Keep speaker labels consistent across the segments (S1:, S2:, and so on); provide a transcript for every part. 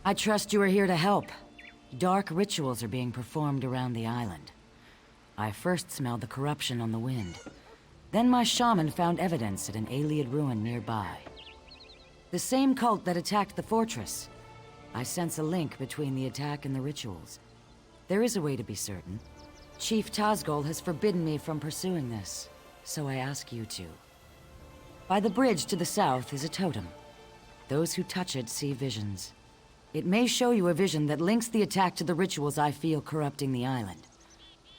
S1: I trust you are here to help. Dark rituals are being performed around the island. I first smelled the corruption on the wind. Then my shaman found evidence at an Ayleid ruin nearby. The same cult that attacked the fortress. I sense a link between the attack and the rituals. There is a way to be certain. Chief Tazgol has forbidden me from pursuing this, so I ask you to. By the bridge to the south is a totem. Those who touch it see visions. It may show you a vision that links the attack to the rituals I feel corrupting the island.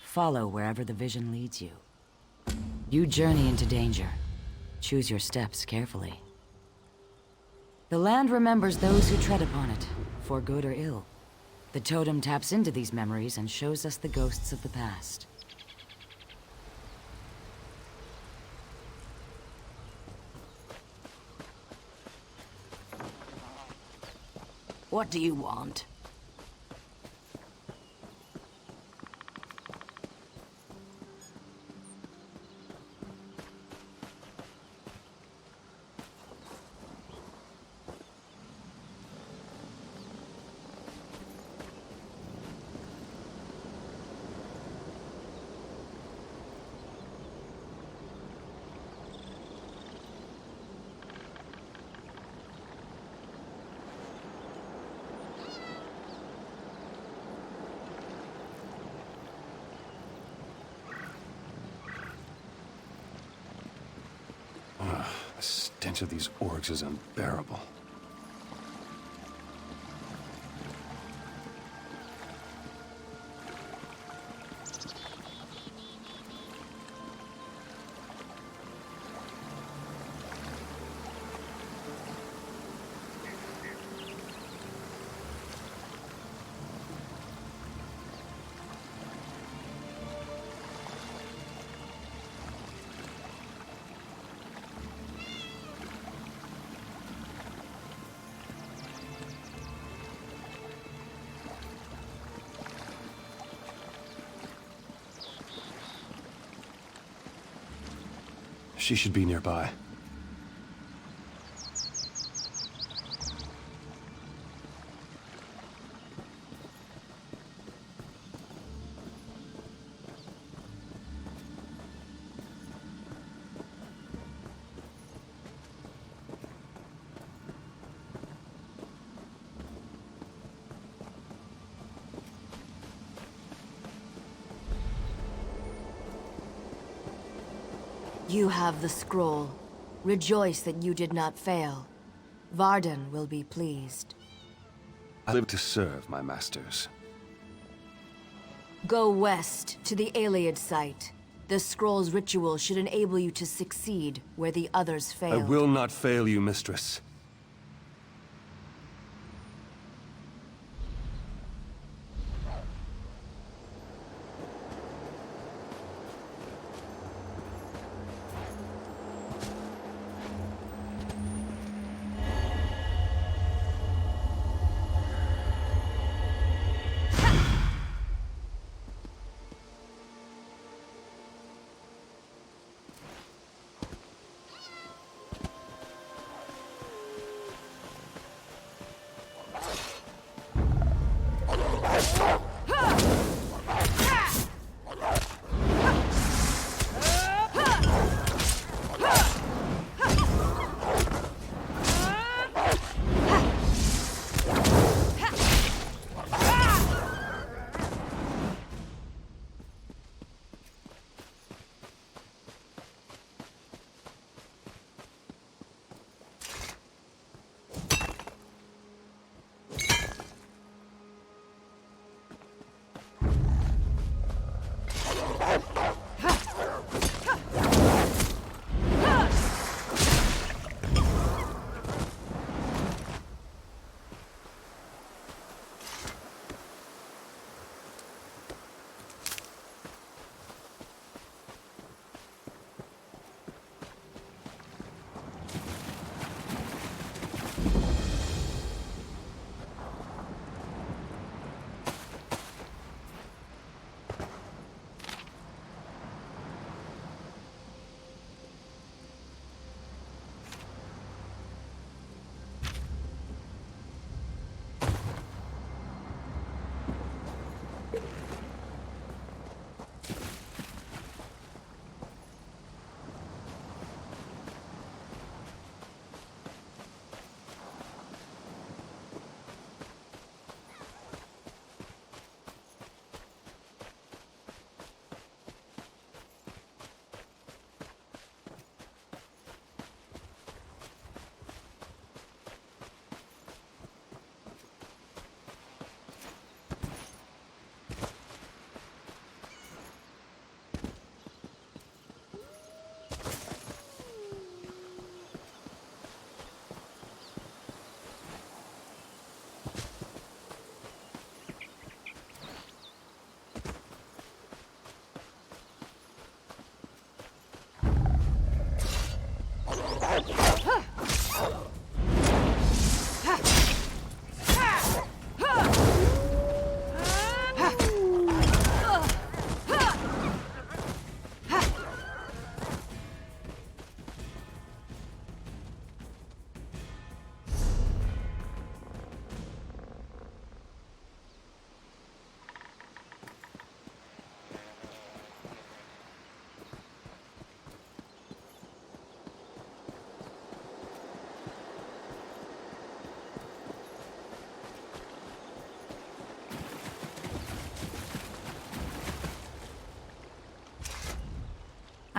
S1: Follow wherever the vision leads you. You journey into danger. Choose your steps carefully. The land remembers those who tread upon it, for good or ill. The totem taps into these memories and shows us the ghosts of the past.
S2: What do you want?
S3: The stench of these orcs is unbearable. She should be nearby.
S2: You have the scroll. Rejoice that you did not fail. Varden will be pleased.
S3: I live to serve my masters.
S2: Go west to the Ayleid site. The scroll's ritual should enable you to succeed where the others
S3: I
S2: failed.
S3: will not fail you, mistress.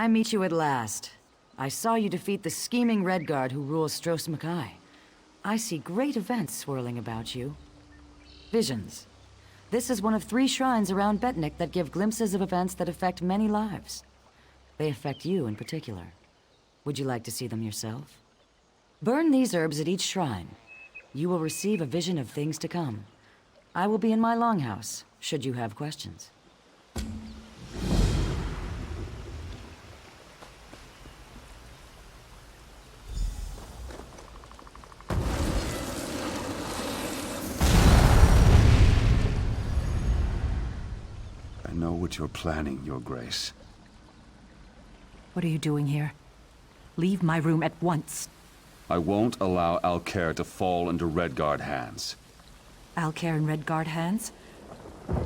S1: I meet you at last. I saw you defeat the scheming Redguard who rules Stros Mackay. I see great events swirling about you. Visions. This is one of 3 shrines around Betnikh that give glimpses of events that affect many lives. They affect you in particular. Would you like to see them yourself? Burn these herbs at each shrine. You will receive a vision of things to come. I will be in my longhouse, should you have questions.
S3: I know what you're planning, Your Grace.
S4: What are you doing here? Leave my room at once.
S3: I won't allow Alcair to fall into Redguard hands.
S4: Alcair in Redguard hands?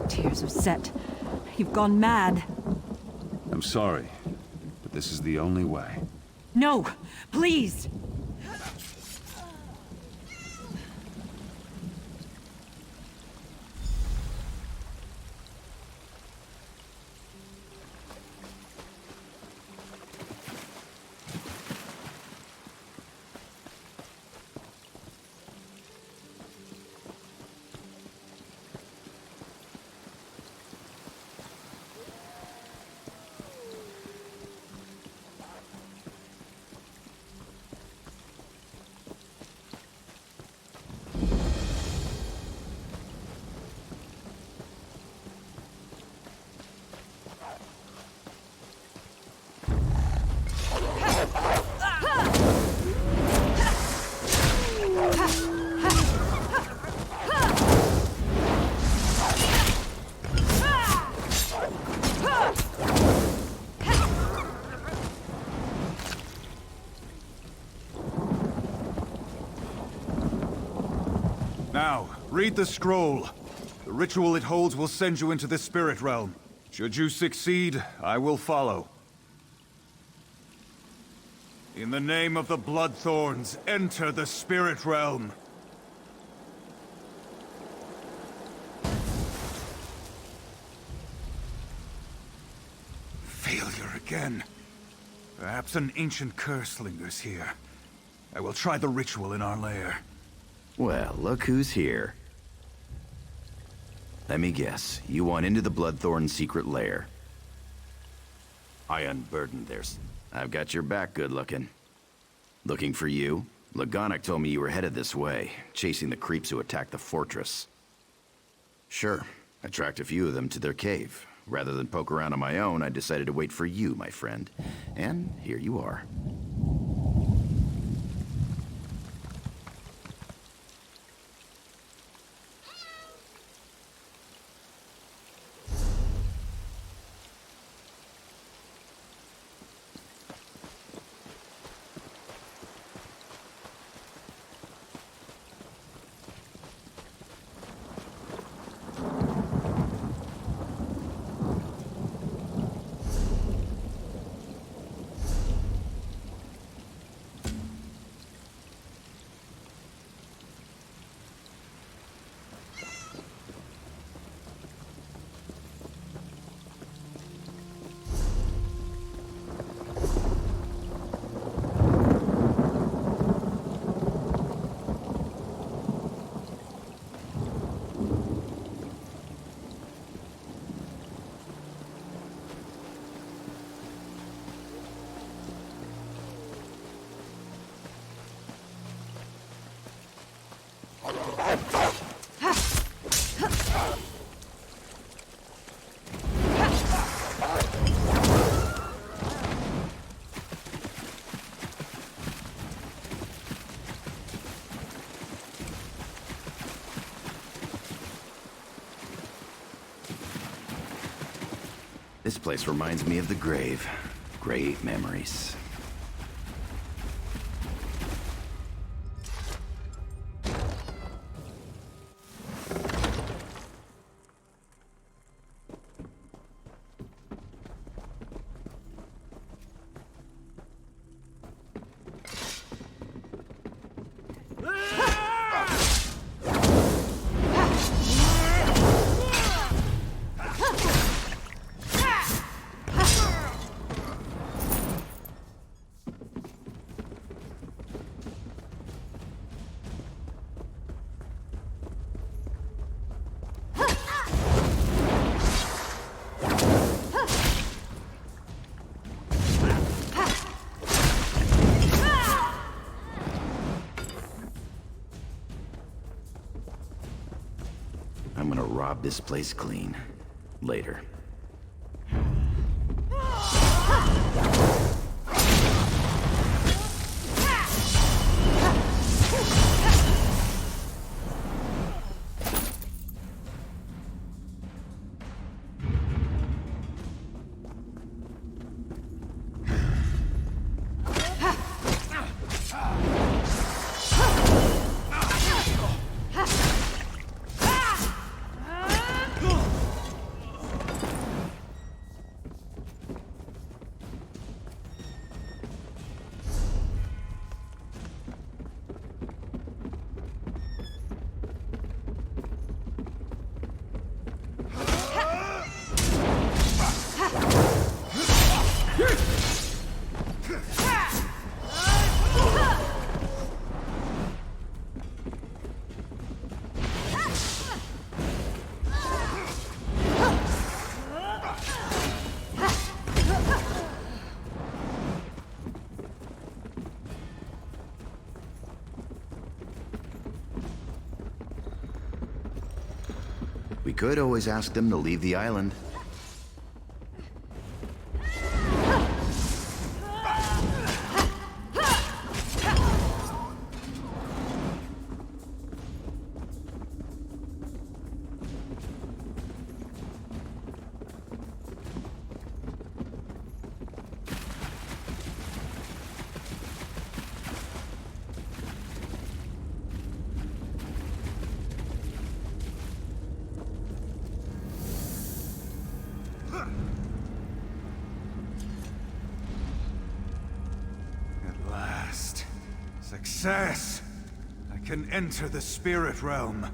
S4: Tears of Set. You've gone mad.
S3: I'm sorry, but this is the only way.
S4: No! Please!
S5: Now, read the scroll. The ritual it holds will send you into the spirit realm. Should you succeed, I will follow. In the name of the Bloodthorns, enter the spirit realm. Failure again. Perhaps an ancient curse lingers here. I will try the ritual in our lair.
S6: Well, look who's here. Let me guess, you want into the Bloodthorn secret lair. I unburdened theirs. I've got your back, good looking. Looking for you? Lagonic told me you were headed this way, chasing the creeps who attacked the fortress. Sure, I tracked a few of them to their cave. Rather than poke around on my own, I decided to wait for you, my friend. And here you are. This place reminds me of the grave. Great memories. I'm gonna rob this place clean. Later. We could always ask them to leave the island.
S5: At last. Success! I can enter the spirit realm.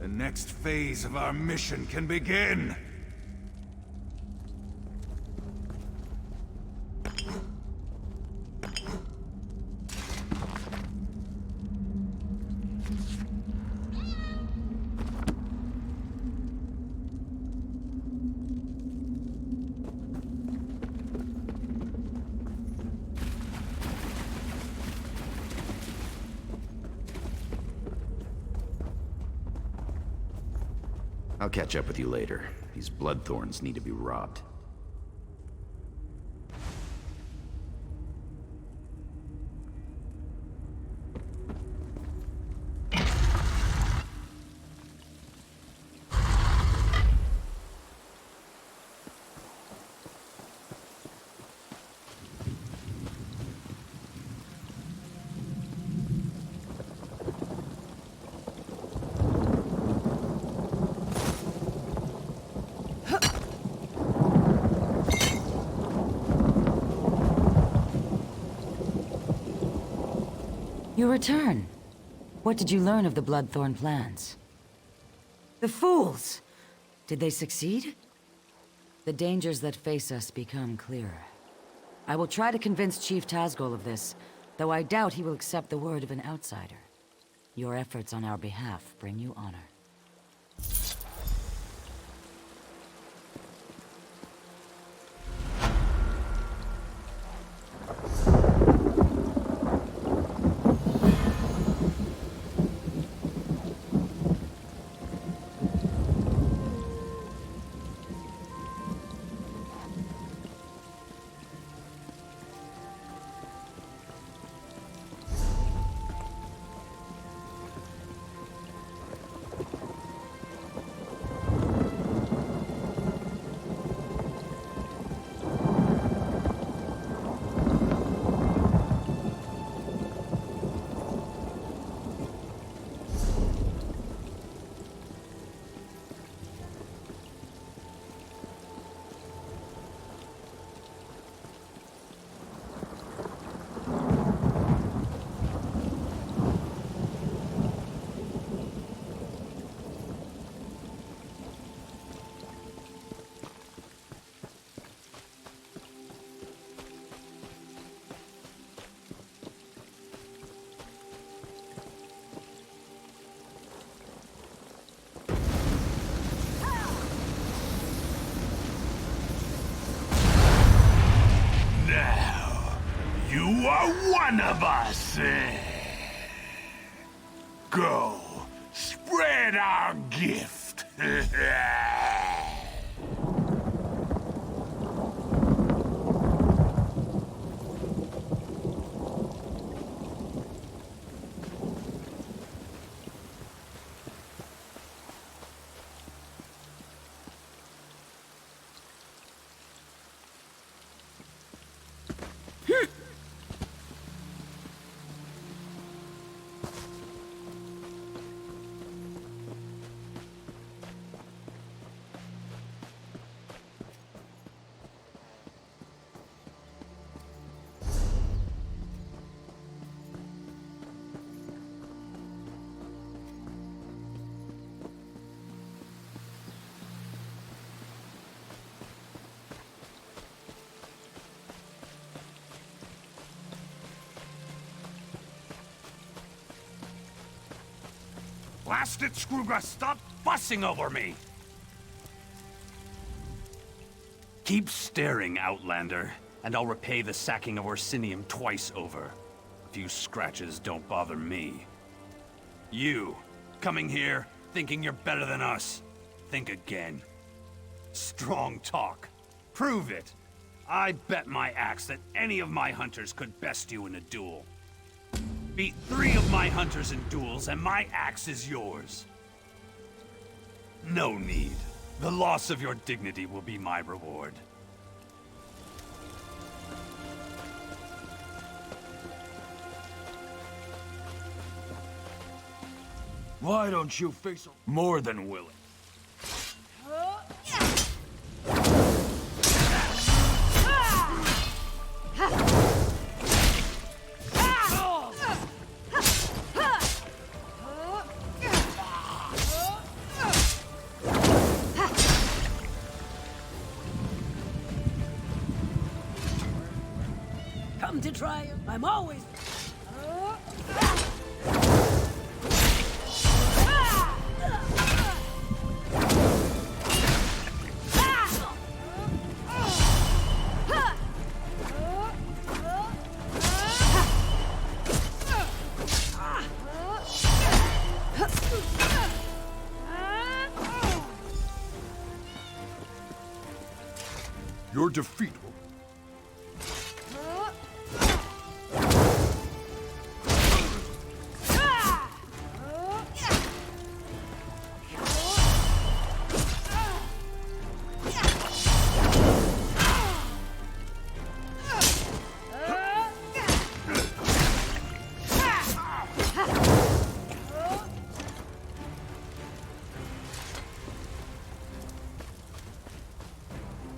S5: The next phase of our mission can begin!
S6: I'll catch up with you later. These bloodthorns need to be robbed.
S1: You return. What did you learn of the Bloodthorn plans? The fools! Did they succeed? The dangers that face us become clearer. I will try to convince Chief Tazgol of this, though I doubt he will accept the word of an outsider. Your efforts on our behalf bring you honor.
S7: You are one of us! Go, spread our gift! Blast it, Scrooge! Stop fussing over me! Keep staring, Outlander, and I'll repay the sacking of Orsinium twice over. A few scratches don't bother me. You, coming here, thinking you're better than us. Think again. Strong talk. Prove it. I bet my axe that any of my hunters could best you in a duel. Beat 3 of my hunters in duels, and my axe is yours. No need. The loss of your dignity will be my reward. Why don't you face him? More than willing.
S8: Come to try. I'm always...
S3: Your defeat will...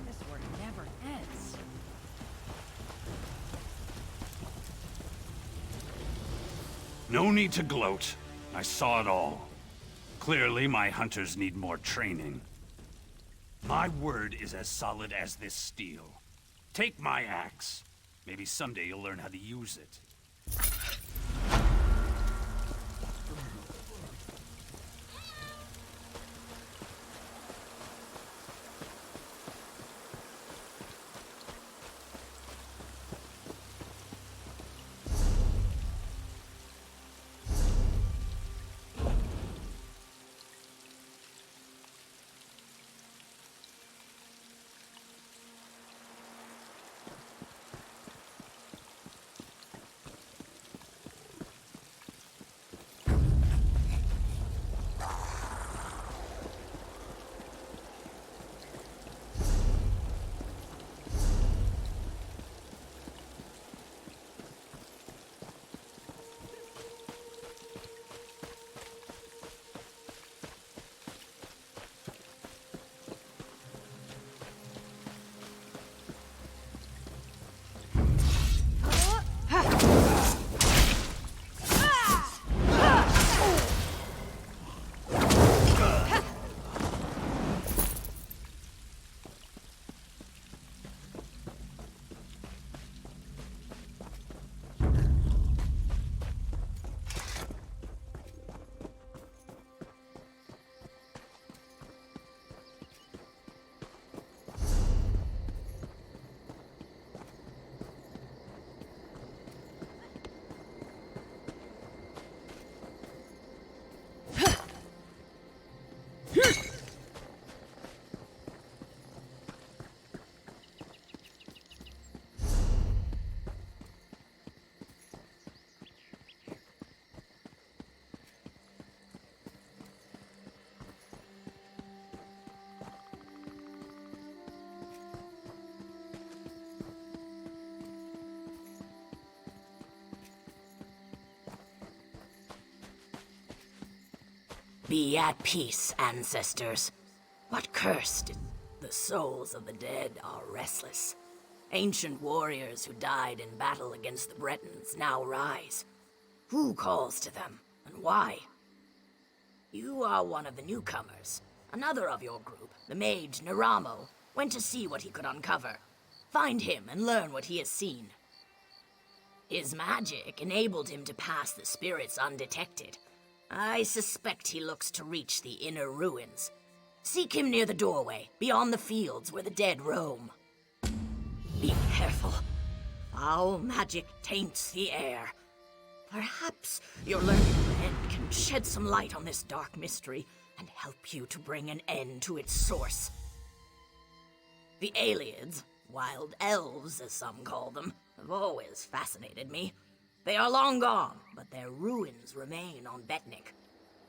S8: This work never ends.
S7: No need to gloat. I saw it all. Clearly, my hunters need more training. My word is as solid as this steel. Take my axe. Maybe someday you'll learn how to use it.
S9: Be at peace, ancestors. What curse did the souls of the dead are restless? Ancient warriors who died in battle against the Bretons now rise. Who calls to them, and why? You are one of the newcomers. Another of your group, the mage Naramo, went to see what he could uncover. Find him and learn what he has seen. His magic enabled him to pass the spirits undetected. I suspect he looks to reach the inner ruins. Seek him near the doorway, beyond the fields where the dead roam. Be careful. Foul magic taints the air. Perhaps your learned friend can shed some light on this dark mystery and help you to bring an end to its source. The Aliads, wild elves as some call them, have always fascinated me. They are long gone, but their ruins remain on Betnikh.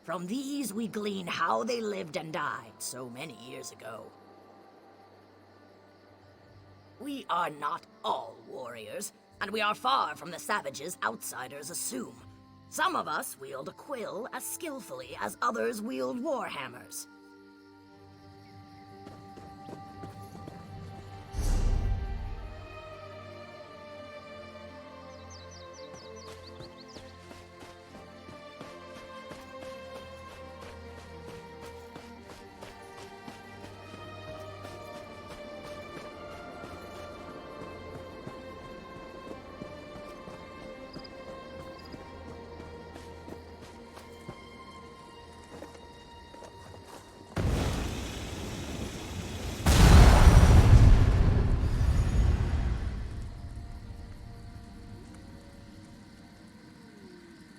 S9: From these we glean how they lived and died so many years ago. We are not all warriors, and we are far from the savages outsiders assume. Some of us wield a quill as skillfully as others wield warhammers.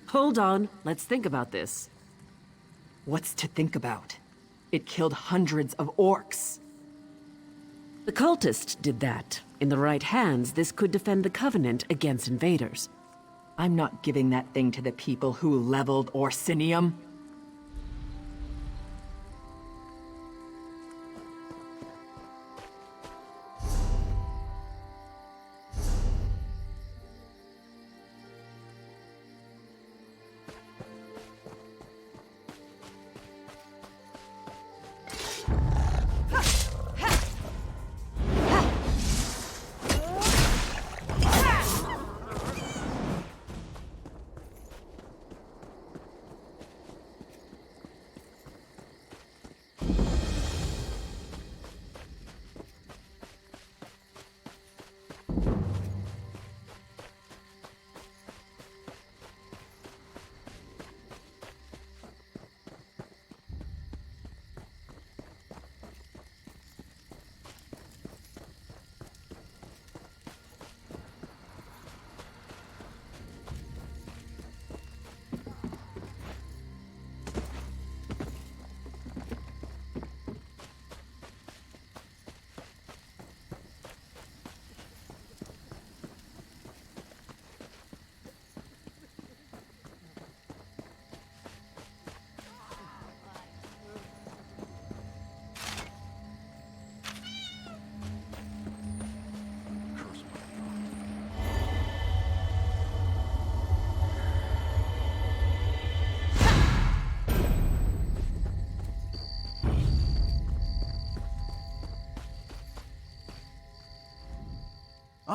S10: Hold on, let's think about this.
S4: What's to think about? It killed hundreds of orcs.
S10: The cultist did that. In the right hands, this could defend the Covenant against invaders.
S4: I'm not giving that thing to the people who leveled Orsinium.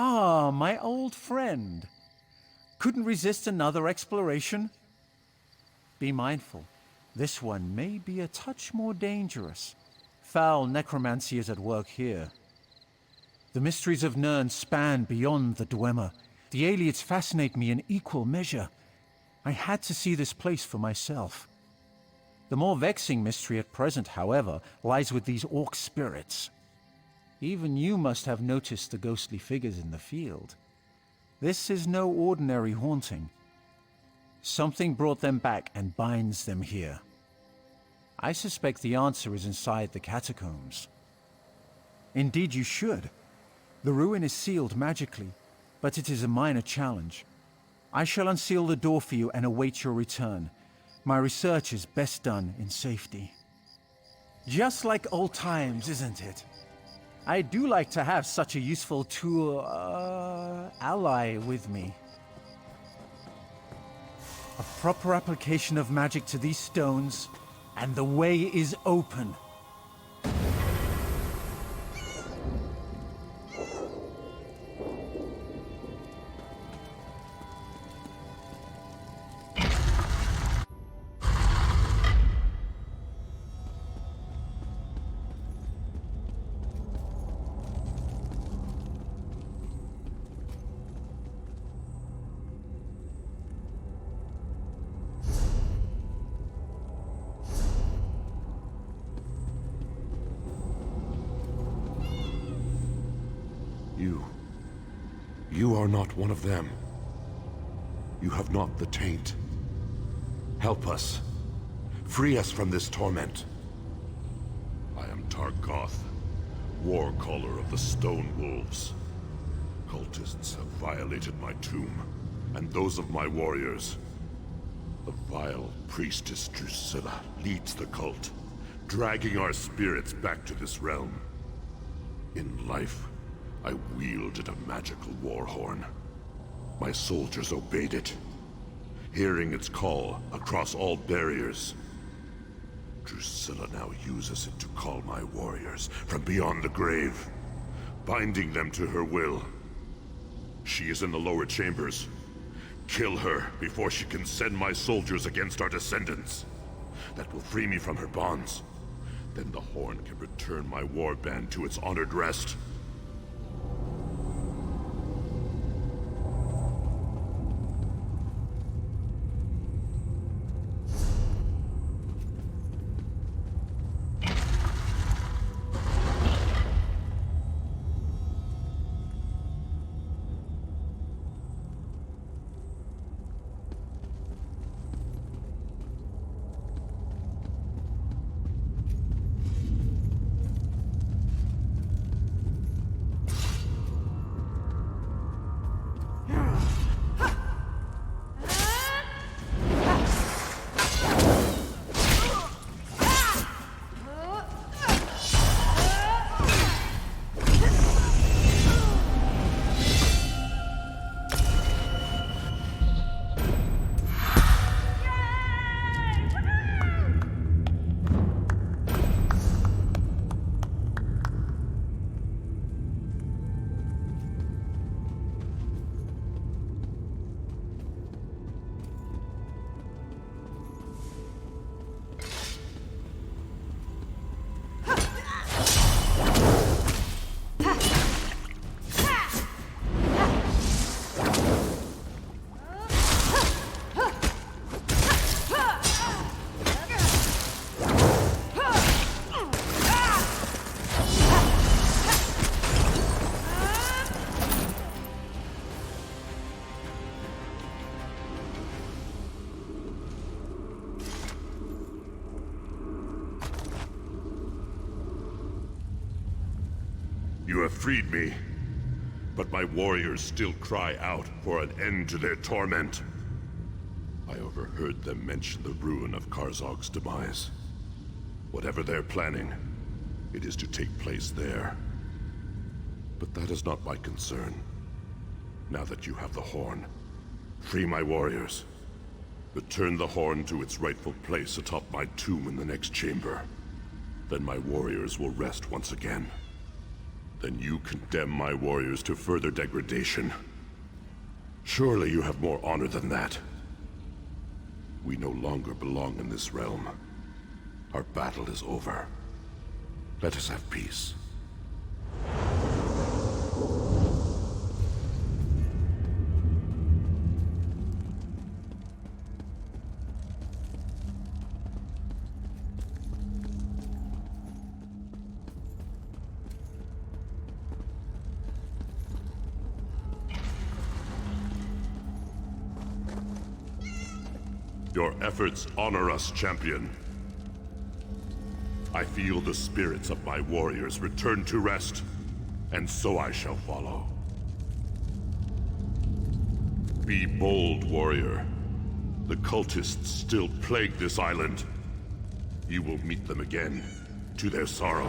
S3: Ah, my old friend. Couldn't resist another exploration? Be mindful. This one may be a touch more dangerous. Foul necromancy is at work here. The mysteries of Nirn span beyond the Dwemer. The Aliads fascinate me in equal measure. I had to see this place for myself. The more vexing mystery at present, however, lies with these orc spirits. Even you must have noticed the ghostly figures in the field. This is no ordinary haunting. Something brought them back and binds them here. I suspect the answer is inside the catacombs. Indeed you should. The ruin is sealed magically, but it is a minor challenge. I shall unseal the door for you and await your return. My research is best done in safety. Just like old times, isn't it? I do like to have such a useful tool, ally with me. A proper application of magic to these stones, and the way is open.
S11: You are not one of them. You have not the taint. Help us. Free us from this torment. I am Targoth, war caller of the Stone Wolves. Cultists have violated my tomb, and those of my warriors. The vile priestess Gisela leads the cult, dragging our spirits back to this realm. In life, I wielded a magical war horn. My soldiers obeyed it, hearing its call across all barriers. Gisela now uses it to call my warriors from beyond the grave, binding them to her will. She is in the lower chambers. Kill her before she can send my soldiers against our descendants. That will free me from her bonds. Then the horn can return my warband to its honored rest. You have freed me, but my warriors still cry out for an end to their torment. I overheard them mention the ruin of Karzog's demise. Whatever they're planning, it is to take place there. But that is not my concern. Now that you have the horn, free my warriors. Return the horn to its rightful place atop my tomb in the next chamber. Then my warriors will rest once again. Then you condemn my warriors to further degradation. Surely you have more honor than that. We no longer belong in this realm. Our battle is over. Let us have peace. Your efforts honor us, champion. I feel the spirits of my warriors return to rest, and so I shall follow. Be bold, warrior. The cultists still plague this island. You will meet them again, to their sorrow.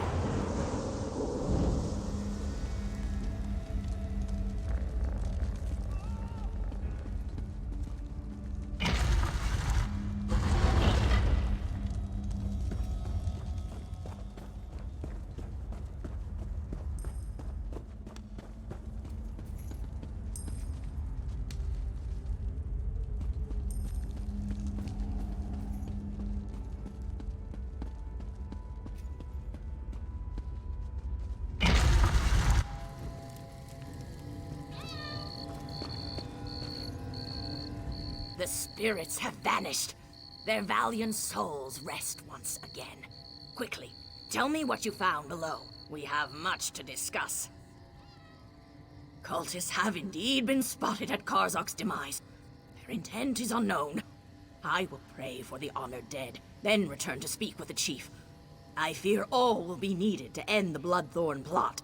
S9: The spirits have vanished. Their valiant souls rest once again. Quickly, tell me what you found below. We have much to discuss. Cultists have indeed been spotted at Karzok's demise. Their intent is unknown. I will pray for the honored dead, then return to speak with the chief. I fear all will be needed to end the Bloodthorn plot.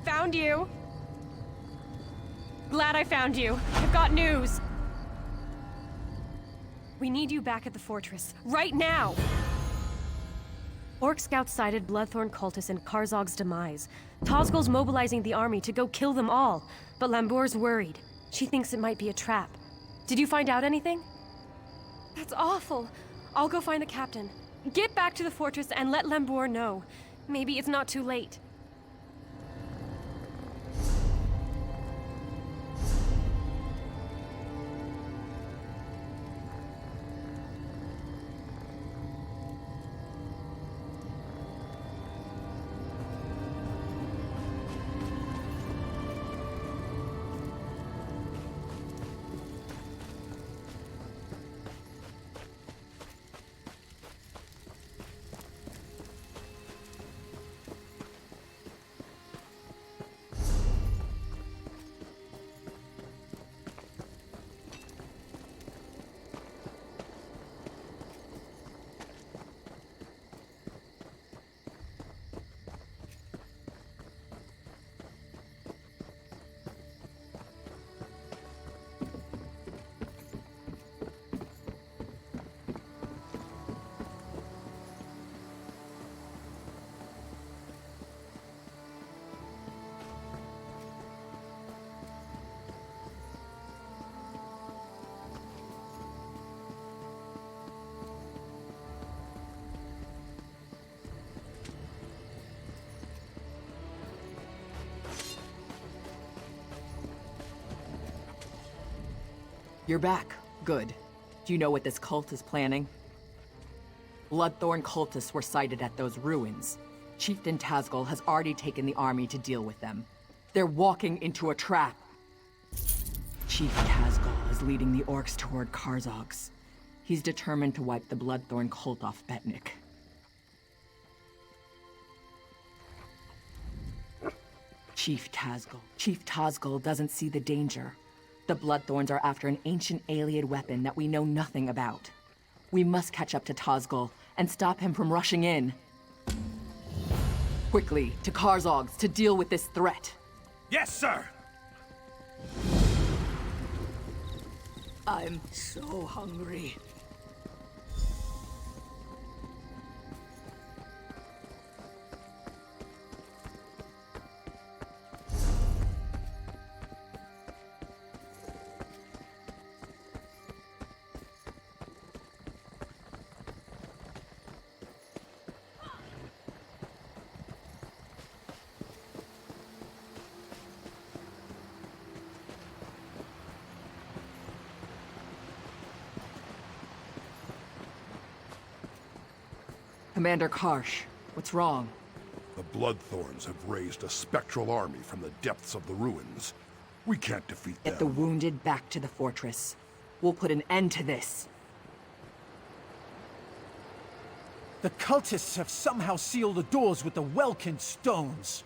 S12: Found you! Glad I found you. I've got news. We need you back at the fortress, right now! Orc scouts sighted Bloodthorn cultists in Karzog's demise. Tozgol's mobilizing the army to go kill them all, but Lambour's worried. She thinks it might be a trap. Did you find out anything? That's awful. I'll go find the captain. Get back to the fortress and let Lambour know. Maybe it's not too late.
S13: You're back. Good. Do you know what this cult is planning? Bloodthorn cultists were sighted at those ruins. Chieftain Tazgol has already taken the army to deal with them. They're walking into a trap. Chief Tazgol is leading the orcs toward Karzog's. He's determined to wipe the Bloodthorn cult off Betnikh. Chief Tazgol doesn't see the danger. The Bloodthorns are after an ancient Ayleid weapon that we know nothing about. We must catch up to Tazgol and stop him from rushing in. Quickly, to Karzog's to deal with this threat.
S5: Yes, sir!
S9: I'm so hungry.
S13: Commander Karsh, what's wrong?
S11: The Bloodthorns have raised a spectral army from the depths of the ruins. We can't defeat them.
S13: Get the wounded back to the fortress. We'll put an end to this.
S3: The cultists have somehow sealed the doors with the Welkin stones.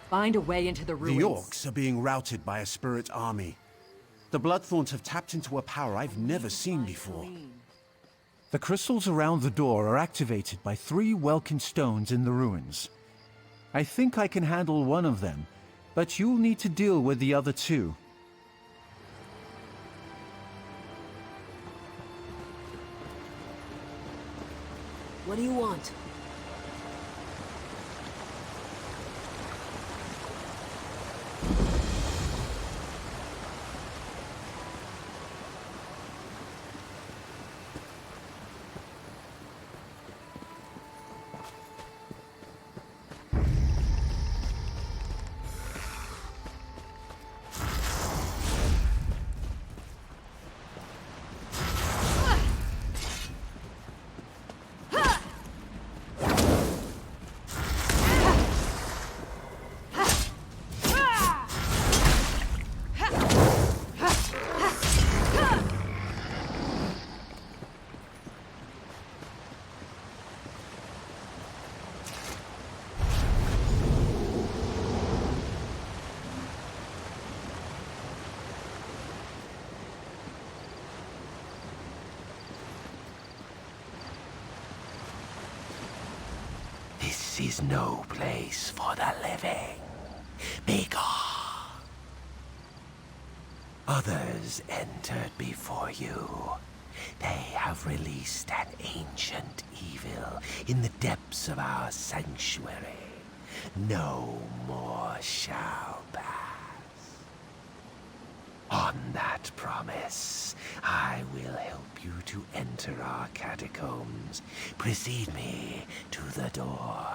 S13: Find a way into the ruins.
S14: The orcs are being routed by a spirit army. The Bloodthorns have tapped into a power I've never seen before.
S3: The crystals around the door are activated by 3 Welkin stones in the ruins. I think I can handle one of them, but you'll need to deal with the other 2.
S2: What do you want?
S15: This is no place for the living. Begone. Others entered before you. They have released an ancient evil in the depths of our sanctuary. No more shall pass. On that promise, I will help you to enter our catacombs. Precede me to the door.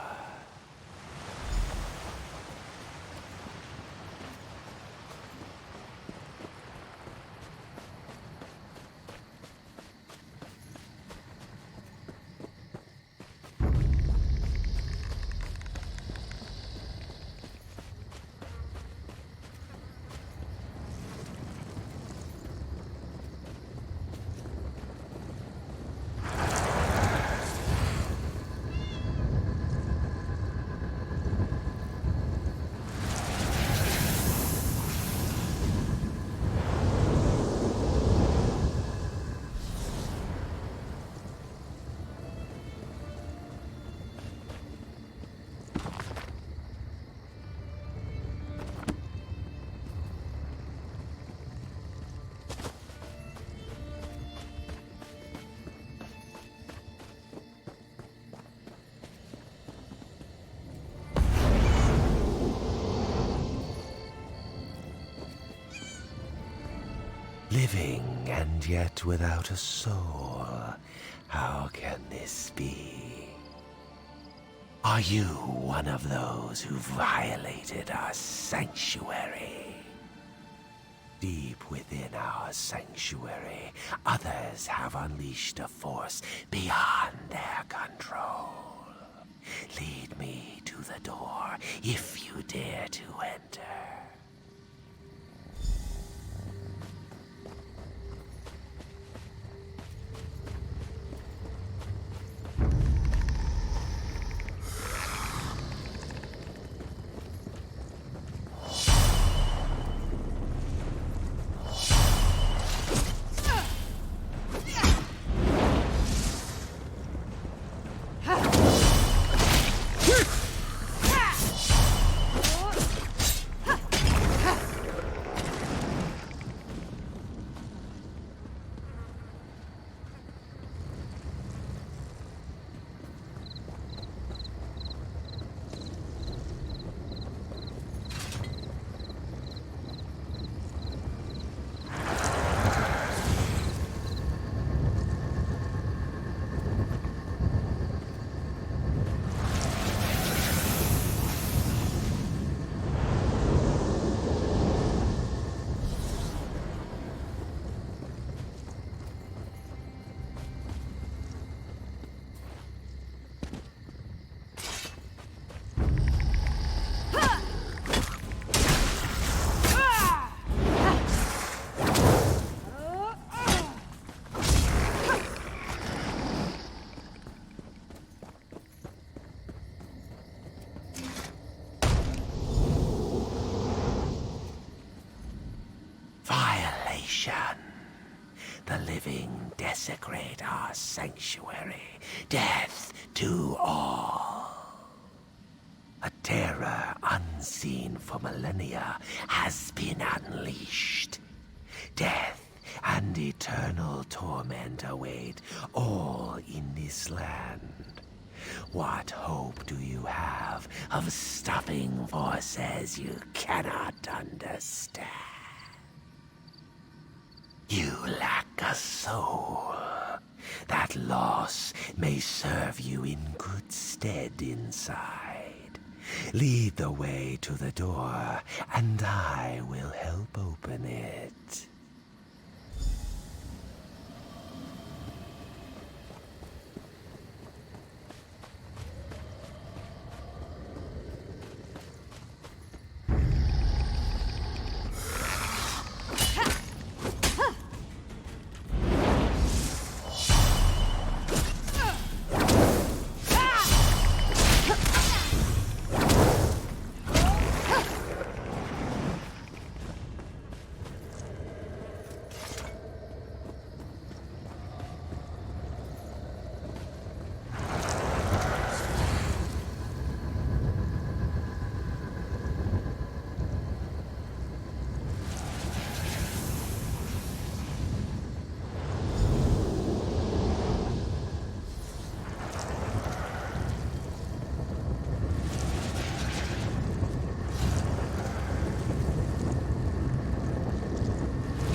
S15: Living and yet without a soul. How can this be? Are you one of those who violated our sanctuary? Deep within our sanctuary, others have unleashed a force beyond their control. Lead me to the door if you dare to enter. The living desecrate our sanctuary. Death to all. A terror unseen for millennia has been unleashed. Death and eternal torment await all in this land. What hope do you have of stopping forces you cannot understand? You lack a soul. That loss may serve you in good stead inside. Lead the way to the door, and I will help open it.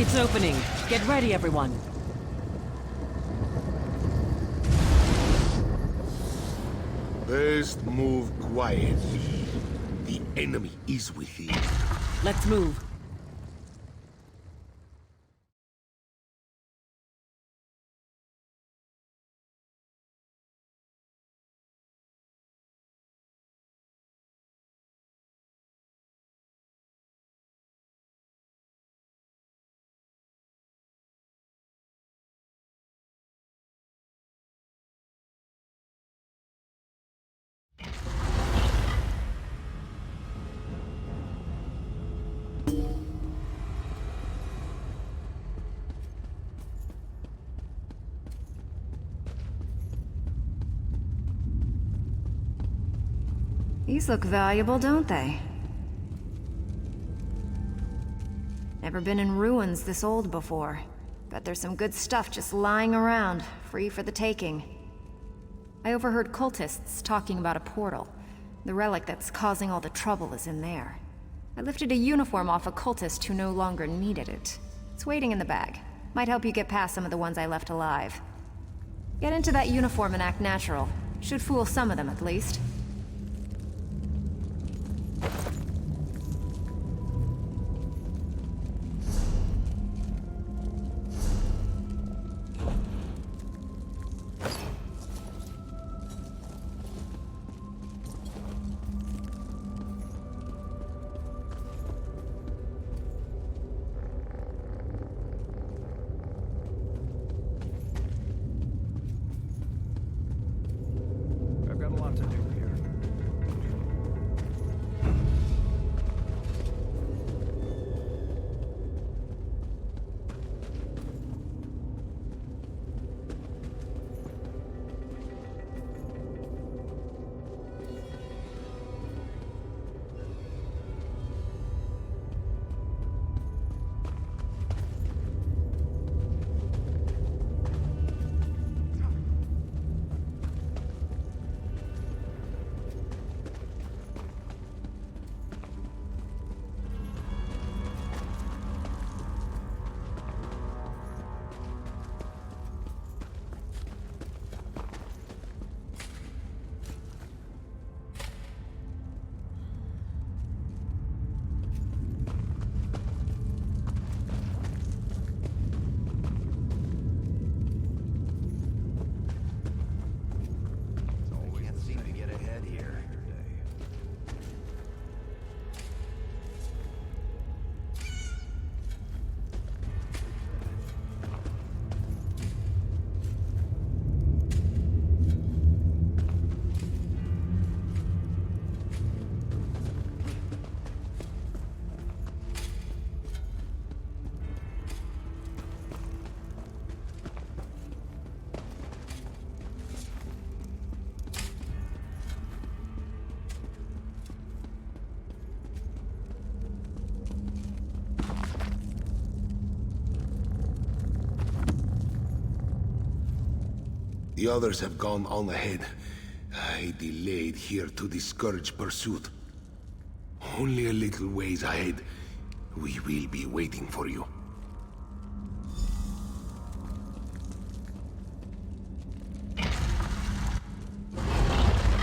S10: Gates opening. Get ready, everyone.
S15: Best move quietly. The enemy is within.
S10: Let's move.
S16: These look valuable, don't they? Never been in ruins this old before. Bet there's some good stuff just lying around, free for the taking. I overheard cultists talking about a portal. The relic that's causing all the trouble is in there. I lifted a uniform off a cultist who no longer needed it. It's waiting in the bag. Might help you get past some of the ones I left alive. Get into that uniform and act natural. Should fool some of them at least.
S15: The others have gone on ahead. I delayed here to discourage pursuit. Only a little ways ahead. We will be waiting for you.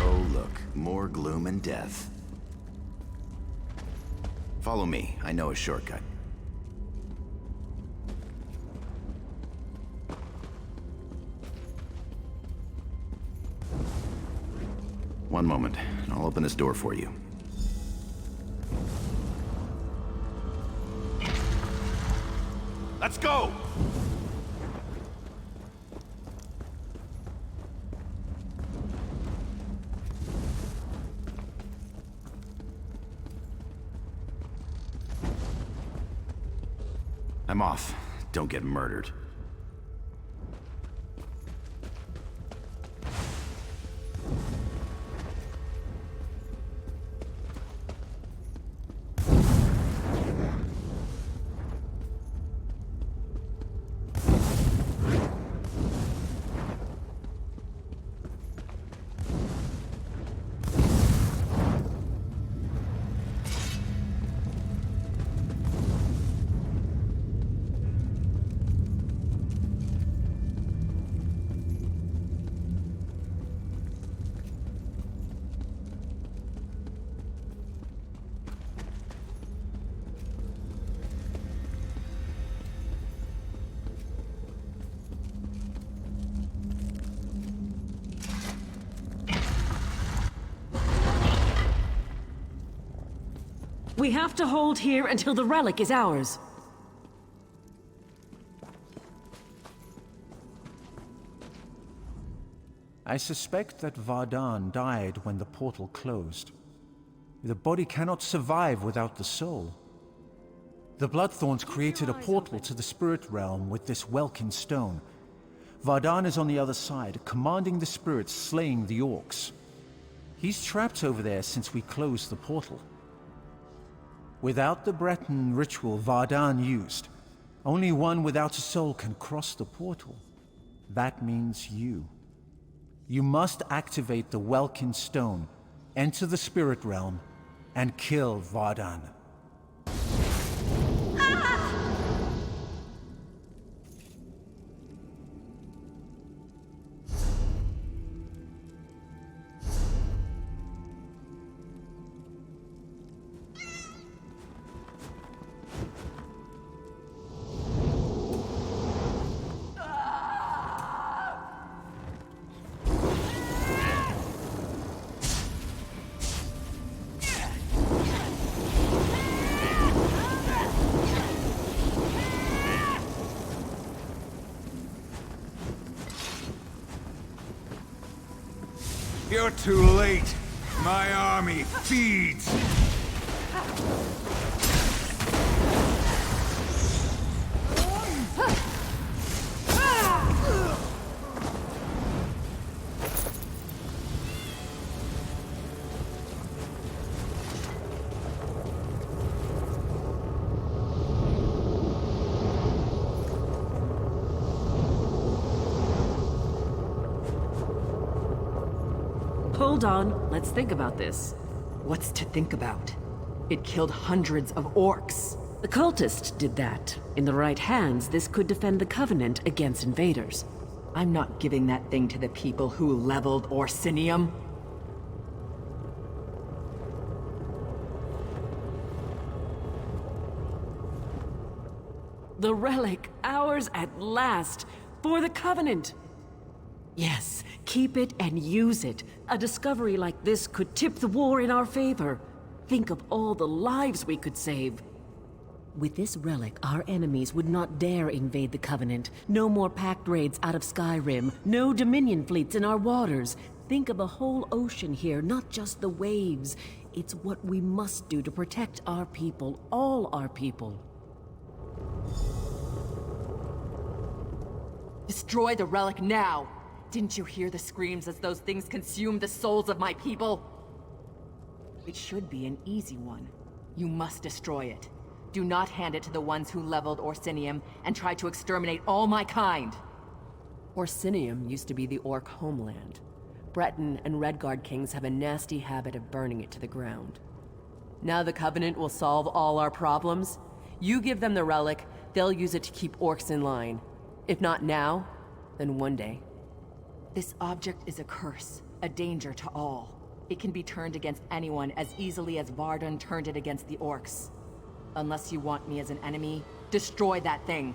S6: Oh, look. More gloom and death. Follow me. I know a shortcut. One moment, and I'll open this door for you.
S7: Let's go!
S6: I'm off. Don't get murdered.
S10: We have to hold here until the relic is ours.
S3: I suspect that Vardan died when the portal closed. The body cannot survive without the soul. The Bloodthorns created a portal to the spirit realm with this Welkin stone. Vardan is on the other side, commanding the spirits slaying the orcs. He's trapped over there since we closed the portal. Without the Breton ritual Vardan used, only one without a soul can cross the portal. That means you. You must activate the Welkin stone, enter the spirit realm, and kill Vardan.
S5: You're too late. My army feeds.
S10: Hold on, let's think about this.
S13: What's to think about? It killed hundreds of orcs.
S10: The cultist did that. In the right hands, this could defend the Covenant against invaders.
S13: I'm not giving that thing to the people who leveled Orsinium.
S10: The relic, ours at last, for the Covenant. Yes, keep it and use it. A discovery like this could tip the war in our favor. Think of all the lives we could save. With this relic, our enemies would not dare invade the Covenant. No more pact raids out of Skyrim. No Dominion fleets in our waters. Think of the whole ocean here, not just the waves. It's what we must do to protect our people, all our people.
S13: Destroy the relic now! Didn't you hear the screams as those things consumed the souls of my people? It should be an easy one. You must destroy it. Do not hand it to the ones who leveled Orsinium and tried to exterminate all my kind.
S17: Orsinium used to be the orc homeland. Breton and Redguard kings have a nasty habit of burning it to the ground. Now the Covenant will solve all our problems. You give them the relic, they'll use it to keep orcs in line. If not now, then one day.
S13: This object is a curse, a danger to all. It can be turned against anyone as easily as Vardan turned it against the orcs. Unless you want me as an enemy, destroy that thing.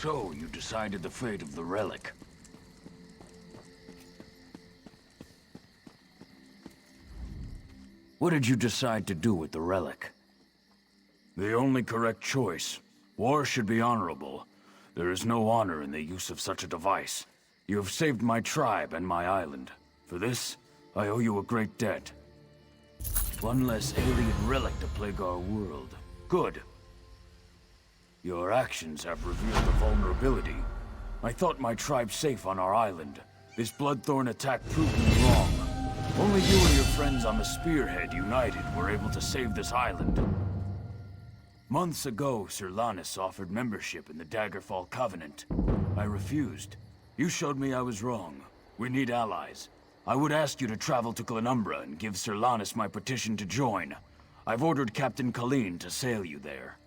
S18: So, you decided the fate of the relic. What did you decide to do with the relic? The only correct choice. War should be honorable. There is no honor in the use of such a device. You have saved my tribe and my island. For this, I owe you a great debt. One less alien relic to plague our world. Good. Your actions have revealed a vulnerability. I thought my tribe safe on our island. This Bloodthorn attack proved me wrong. Only you and your friends on the Spearhead united were able to save this island. Months ago, Sir Lannis offered membership in the Daggerfall Covenant. I refused. You showed me I was wrong. We need allies. I would ask you to travel to Glenumbra and give Sir Lannis my petition to join. I've ordered Captain Colleen to sail you there.